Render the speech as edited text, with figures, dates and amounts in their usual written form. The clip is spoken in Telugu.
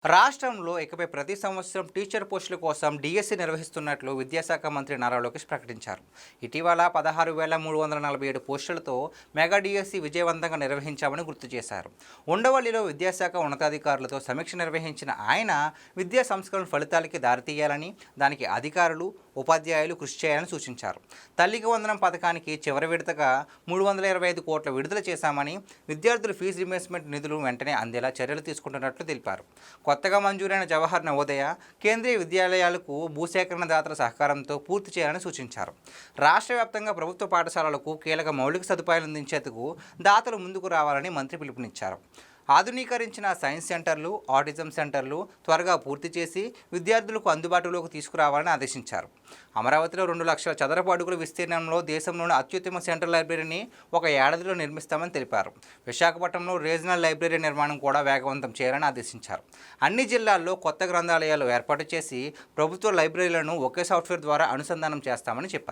రాష్ట్రంలో ఇకపై ప్రతి సంవత్సరం టీచర్ పోస్టుల కోసం డిఎస్సి నిర్వహిస్తున్నట్లు విద్యాశాఖ మంత్రి నారా లోకేష్ ప్రకటించారు. ఇటీవల 16,347 పోస్టులతో మెగా డిఎస్సి విజయవంతంగా నిర్వహించామని గుర్తు చేశారు. ఉండవల్లిలో విద్యాశాఖ ఉన్నతాధికారులతో సమీక్ష నిర్వహించిన ఆయన విద్యా సంస్కరణ ఫలితాలకి దారితీయాలని, దానికి అధికారులు, ఉపాధ్యాయులు కృషి చేయాలని సూచించారు. తల్లికి వందనం పథకానికి చివరి విడతగా 325 కోట్ల విడుదల చేశామని, విద్యార్థుల ఫీజు రీయింబర్స్మెంట్ నిధులు వెంటనే అందేలా చర్యలు తీసుకుంటున్నట్లు తెలిపారు. కొత్తగా మంజూరైన జవహర్ నవోదయ, కేంద్రీయ విద్యాలయాలకు భూసేకరణ దాతల సహకారంతో పూర్తి చేయాలని సూచించారు. రాష్ట్ర వ్యాప్తంగా ప్రభుత్వ పాఠశాలలకు కీలక మౌలిక సదుపాయాలు అందించేందుకు దాతలు ముందుకు రావాలని మంత్రి పిలుపునిచ్చారు. ఆధునీకరించిన సైన్స్ సెంటర్లు, ఆటిజం సెంటర్లు త్వరగా పూర్తి చేసి విద్యార్థులకు అందుబాటులోకి తీసుకురావాలని ఆదేశించారు. అమరావతిలో 2 లక్షల చదరపు అడుగుల విస్తీర్ణంలో దేశంలోని అత్యుత్తమ సెంట్రల్ లైబ్రరీని ఒక ఏడాదిలో నిర్మిస్తామని తెలిపారు. విశాఖపట్నంలో రీజనల్ లైబ్రరీ నిర్మాణం కూడా వేగవంతం చేయాలని ఆదేశించారు. అన్ని జిల్లాల్లో కొత్త గ్రంథాలయాలు ఏర్పాటు చేసి ప్రభుత్వ లైబ్రరీలను ఒకే సాఫ్ట్వేర్ ద్వారా అనుసంధానం చేస్తామని చెప్పారు.